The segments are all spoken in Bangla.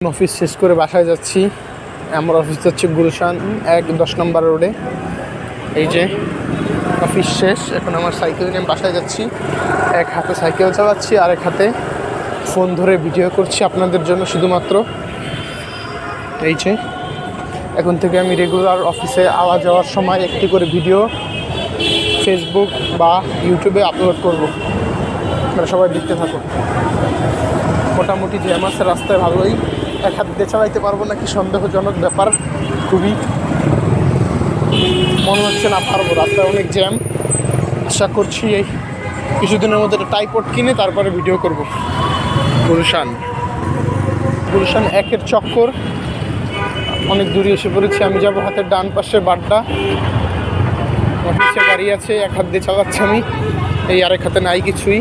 অফিস শেষ করে বাসায় যাচ্ছি। আমার অফিস হচ্ছে গুলশান ১-১০ নম্বর রোডে। এই যে অফিস শেষ, এখন আমার সাইকেল নিয়ে বাসায় যাচ্ছি। এক হাতে সাইকেল চালাচ্ছি, আরেক হাতে ফোন ধরে ভিডিও করছি আপনাদের জন্য শুধুমাত্র। এই যে এখন থেকে আমি রেগুলার অফিসে আওয়া যাওয়ার সময় একটি করে ভিডিও ফেসবুক বা ইউটিউবে আপলোড করব। আপনারা সবাই দেখতে থাকুন। মোটামুটি জ্যাম আছে রাস্তায় ভালোই, এক হাত দিয়ে চালাইতে পারবো নাকি সন্দেহজনক ব্যাপার। খুবই মনে হচ্ছে না পারবো, রাস্তায় অনেক জ্যাম। আশা করছি এই কিছুদিনের মধ্যে একটা ট্রাইপড কিনে তারপরে ভিডিও করব। গুলশান ১-এর চক্কর, অনেক দূরে এসে পড়েছি। আমি যাব হাতের ডান পাশে বাড্ডা। অফিসে গাড়ি আছে, এক হাত দিয়ে চালাচ্ছি আমি, এই আরেক হাতে নাই কিছুই।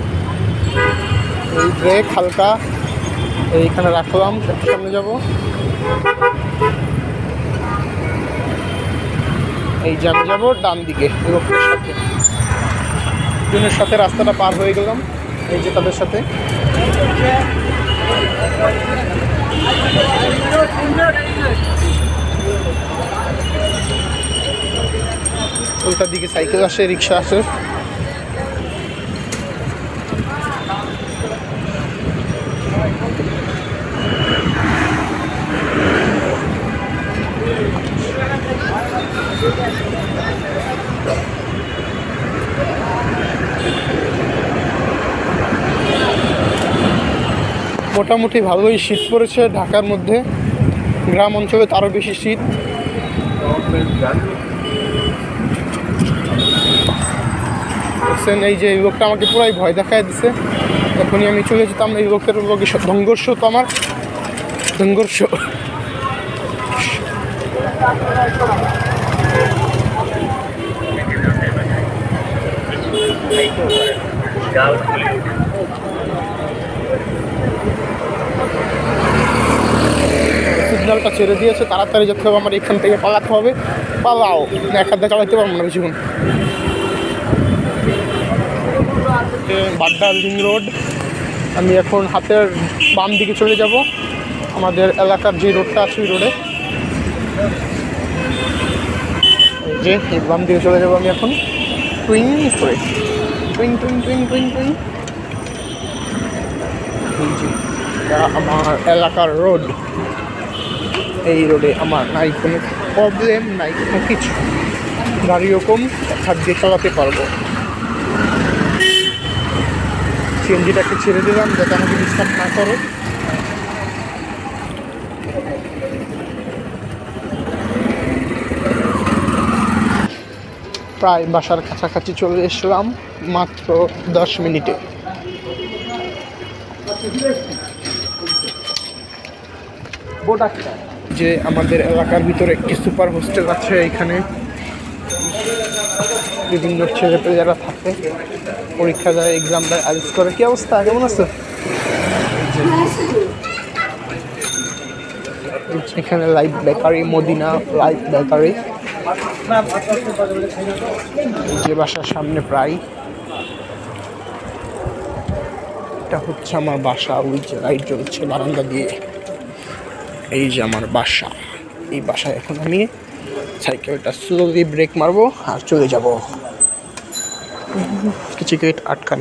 এই ব্রেক হালকা এইখানে রাখলাম, একটু সামনে যাব। এই যে আমি যাবো ডান দিকে লোকের সাথে, দুজনের সাথে রাস্তাটা পার হয়ে গেলাম। এই যে তাদের সাথে উল্টার দিকে সাইকেল আসে, রিক্সা আসে। মোটামুটি ভালোই শীত পড়েছে ঢাকার মধ্যে, গ্রাম অঞ্চলে তারও বেশি শীত। এই যে এই লোকটা আমাকে পুরাই ভয় দেখায় দিছে, এখনই আমি চলে যেতাম। এই লোকের লোকে সংঘর্ষ, তো আমার সংঘর্ষ। সিগন্যালটা ছেড়ে দিয়েছে, তাড়াতাড়ি যেতে হবে আমার, এখান থেকে পালাতে হবে। পালাও, এক হাতে চালাইতে পারবো না বেশিক্ষণ। বাড্ডা লিং রোড, আমি এখন হাতের বাম দিকে চলে যাব। আমাদের এলাকার যে রোডটা আছে ওই রোডে, যে বাম দিকে চলে যাব আমি এখন। টুইং করে টুইং টুইং টুইং টুইং টুইং। আমার এলাকার রোড, এই রোডে আমার নাই কোনো প্রবলেম, নাই কোনো কিছু, গাড়িও কম, এক হাত দিয়ে চালাতে পারবো। সিএনজিটাকে ছেড়ে দিলাম যাতে আমাকে ডিস্টার্ব না করো। প্রায় বাসার কাছাকাছি চলে এসলাম, মাত্র 10 মিনিটে। যে আমাদের এলাকার ভিতরে একটি সুপার হোস্টেল আছে, এখানে বিভিন্ন ছেলেপেলেরা থাকে, পরীক্ষা দেয়, এক্সাম দেয়, আইএলটিএস করে। কি অবস্থা, কেমন আছো? এখানে live bakery, Madina live bakery, যে বাসার সামনে প্রায়। এটা হচ্ছে আমার বাসা, ওই যে লাইট জ্বলছে বারান্দা দিয়ে। এই যে আমার বাসা, এই বাসায় এখন আমি সাইকেলটা স্লোলি ব্রেক মারবো আর চলে যাব। কিছু গেট আটকানো।